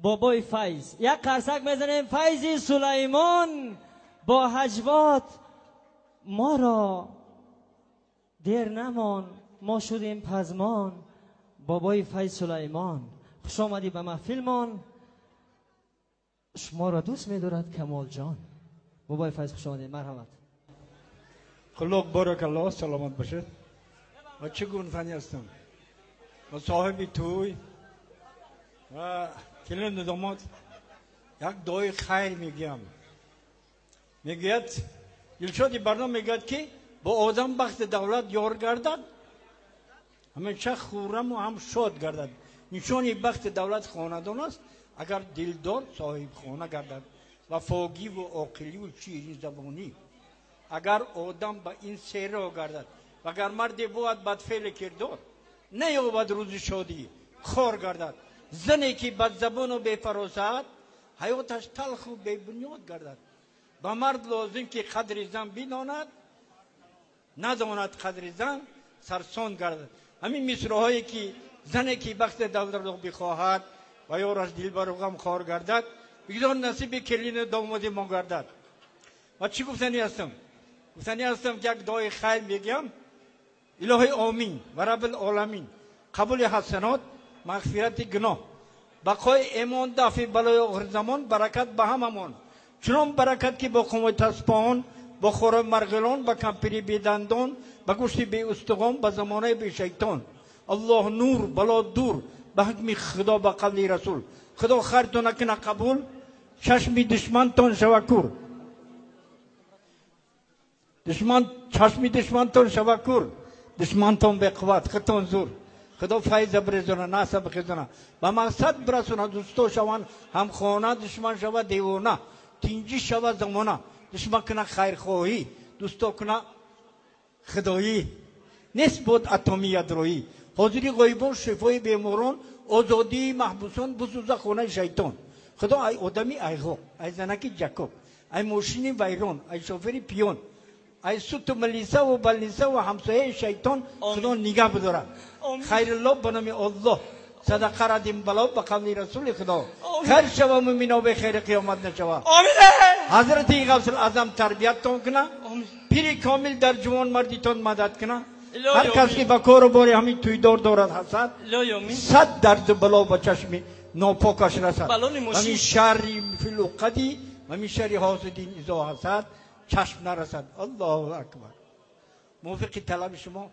بابای فیض. یک قرصک میزنیم. فیض سلیمان با هجوات ما را دیر نمان، ما شدیم پزمان. بابای فیض سلیمان خوش آمدی به محفلمان، شما را دوست می‌دارد کمال جان. بابای فیض خوش آمدید. مرحمت. خلوق بارک الله، سلامت باشد. و چه گونه هستم و صاحب توی و کلین داماد یک دعای خیر میگم. میگوید دلشادی برنامه میگوید که با آدم وقت دولت یار گردد همیشه خورم و هم شاد گردد. نشانی وقت دولت خاندان است اگر دلدار صاحب خانه گردد. وفاگی و عاقلی و شیرین زبانی اگر آدم به این سه را گردد و اگر مردی بود بدفعل کردار نیابد روز شادی خار گردد. زنی که بد زبان و بی فراست حیاتش تلخ و بی بنیاد گردد. به مرد لازم که قدر زن بداند، نداند قدر زن سرسان گردد. همین مصرع‌هایی که زنی که وقت دولت را بخواهد و یارش دلبر و غم خوار گردد بگذار نصیب کلین داماد ما گردد. و چی گفتنی هستم؟ گفتنی هستم که یک دعای خیر میگم. الهی آمین و رب العالمین قبول حسنات، مغفرت گناه، بقای ایمان، دفع بلای آخر زمان، برکت به هممان. چنان برکت که با قوم تسبان، با خور مرغلان، با کمپیری بی دندان، با گوشت بی استخوان، با زمانه بی شیطان. الله نور بلا دور به حکم خدا با قبل رسول. خدا خیر تو نکنه قبول، چشمی دشمن تان شوه کور. چشمی دشمن تان شوه کور، دشمن تان به قوت خطان زور. خدا فیض برزونه نصب خزانه با مقصد برسونه. دوستو شوان هم خانه، دشمن شوه دیوانه. تینجی شوه زمانه، دشمن کنه خیر خواهی، دوستو کنه خدایی. نیست بود اتمی یدرویی. حاضری غیبان، شفای بیماران، آزادی محبوسان، بسوزه خانه شیطان. خدا ای آدمی ای غو، ای زنکی جکوب، ای ماشینی ویران، ای شوفری پیون، ای سوت ملیسه و بلیسه و همسایه شیطان خدا نگه بداره. خیر الله بنام الله صدقه را دیم بلا به قبل رسول خدا. خیر شوه مومنا به خیر قیامت نشوه. حضرت غوث الاعظم تربیت تون کنه. پیری کامل در جوان مردی تون مدد کنه. هر کس که با کار و باری همین توی دار دارد حسد، صد درد بلا با چشمی ناپاکش رسد. همین شری فلوقدی همین شری حاسدین ازا حسد چشم نرسد. الله اکبر. موافق طلب شما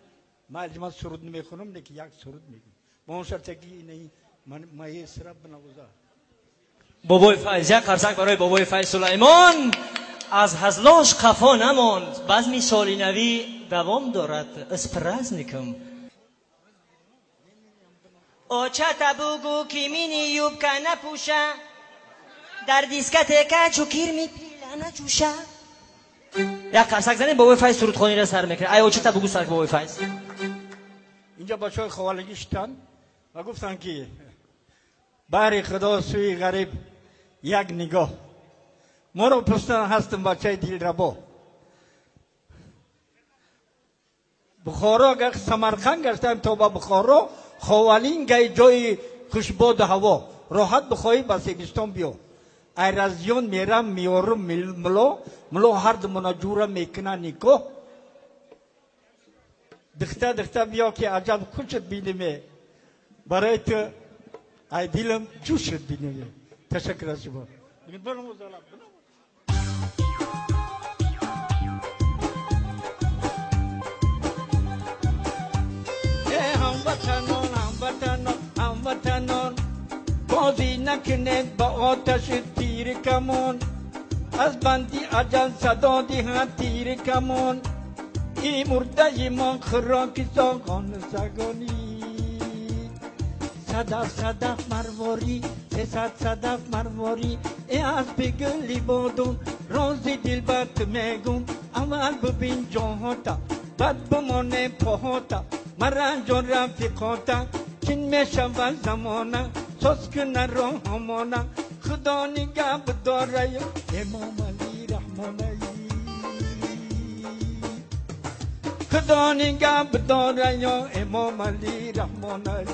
من سرود نمیخونم، لیکن یک سرود میگم با اون شرط که اینه من مایسر بنوازه. بابای فیض، یک قرصک برای بابای فیض سلیمان. از هزلاش قفا نماند، بزمی سالی نوی دوام دارد. اسپرز نکم آچه تبوگو کیمینی یوب که نپوشه، در دیسکت که چوکیر می پیله نجوشه. یک قرصک زنیم بابای فیض سرود خانی را سر میکنه. ای آچه تبوگو سر که بابای فیض. اینجا بچه های خوالگی شدن و گفتن که بر خدا سوی غریب یک نگاه. ما رو پرستن هستم بچه دل ربا. بخارا گه سمرقند گشتم تا با بخارا، خوالین گه جای خوشباد هوا. راحت بخواهی با سیبستان بیا. ای رزیان میرم میارم ملا هر دمونا جورم میکنه نیکو. دخته بیا که عجب خوشت بینیمه برای تو ای دیلم جوشت بینیمه. تشکر از شما. هموطنان بازی نکنید با آتش تیر کمان، از بندی اجل صدا دهد تیر کمان. ای مرده ما خراکی ساقان سگانی، صدف مرواری، 300 صدف مرواری. ای از بگلی بادم رازی دل بد میگم. اول ببین جاهاتا بعد بمانه پاهاتا، مرنجان رفیقاتا چین میشون زمانه. سوز کنه راه همانه، خدا نگه بداره امام علی رحمانه. خدا نگه بداره یا امام علی رحمانه.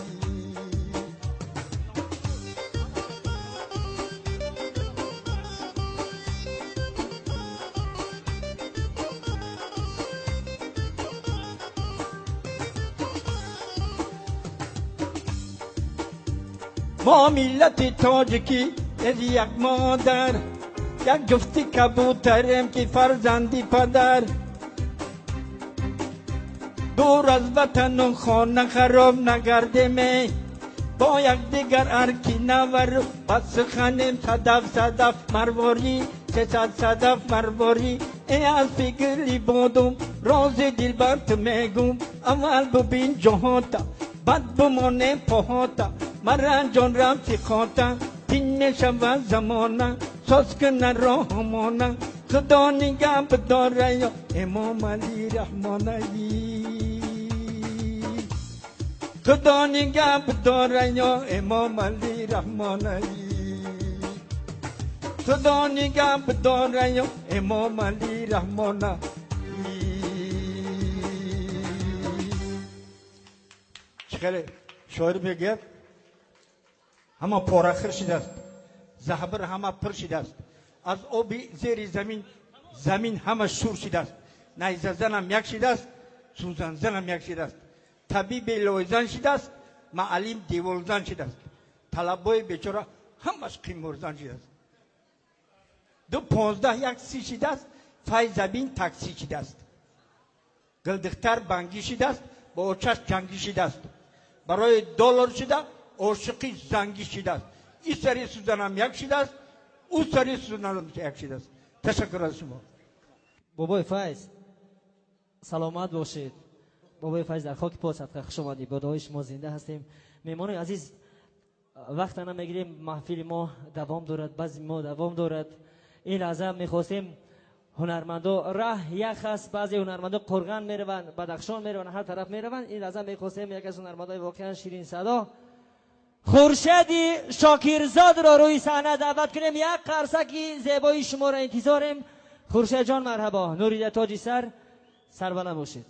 ما ملت تاجیکی از یک مادر، یک جفتی کبوتریم که فرزندی پدر. دور از وطن و خانه خراب نگردیم، با یک دیگر ارکی نور بس خانم صدف صدف مرواری، 300 صدف مرواری. ای از فکری بودم راز دل بر تو میگم، اول ببین جهاتا بعد بمانه پاهاتا، مرا جان رفتی خاطر تین میشود زمانه، ساز کنه راهمانه. خدا نگه بداره یا امام علی رحمانی، خدا نگه بداره یا امام علی رحمانی، خدا نگه بداره یا امام علی رحمانی. چخیلی شاعر بگید همه پارخر شده است، زهبر همه پر شده است، از آب زیر زمین همه شور شده است. نیزه زنم یک شده است، سوزن زنم یک شده است، طبیب لویزن شده است، معلم دیولزن شده است، طلبای بیچاره همش قیمورزن شده است. 2.15 یک سی شده است، فای زمین تاکسی شده است، گلدختر بانگی شده است، با اوچش جنگی شده است، برای دلار شده عاشقی زنگی شده است. این سری سوزنم یک شده است، او سری سوزنم یک شده است. تشکر از شما. بابای فیض سلامت باشید. بابای فیض در خاک پا صدقه خوش آمدید. با دعای شما زنده هستیم. میهمان عزیز وقت نمیگیریم، محفل ما دوام دارد، بعضی ما دوام دارد. این لحظه میخواستیم هنرمندا راه یک است، بعضی هنرمندا قرغن میروند، بدخشان میروند، هر طرف میروند. این لحظه میخواستیم یک از هنرمندای واقعا شیرین صدا خورشید شاکرزاد را روی صحنه دعوت کنیم. یک قرصکی زیبایی شما را انتظاریم. خورشید جان مرحبا، نورید تاجی سر بلند باشید.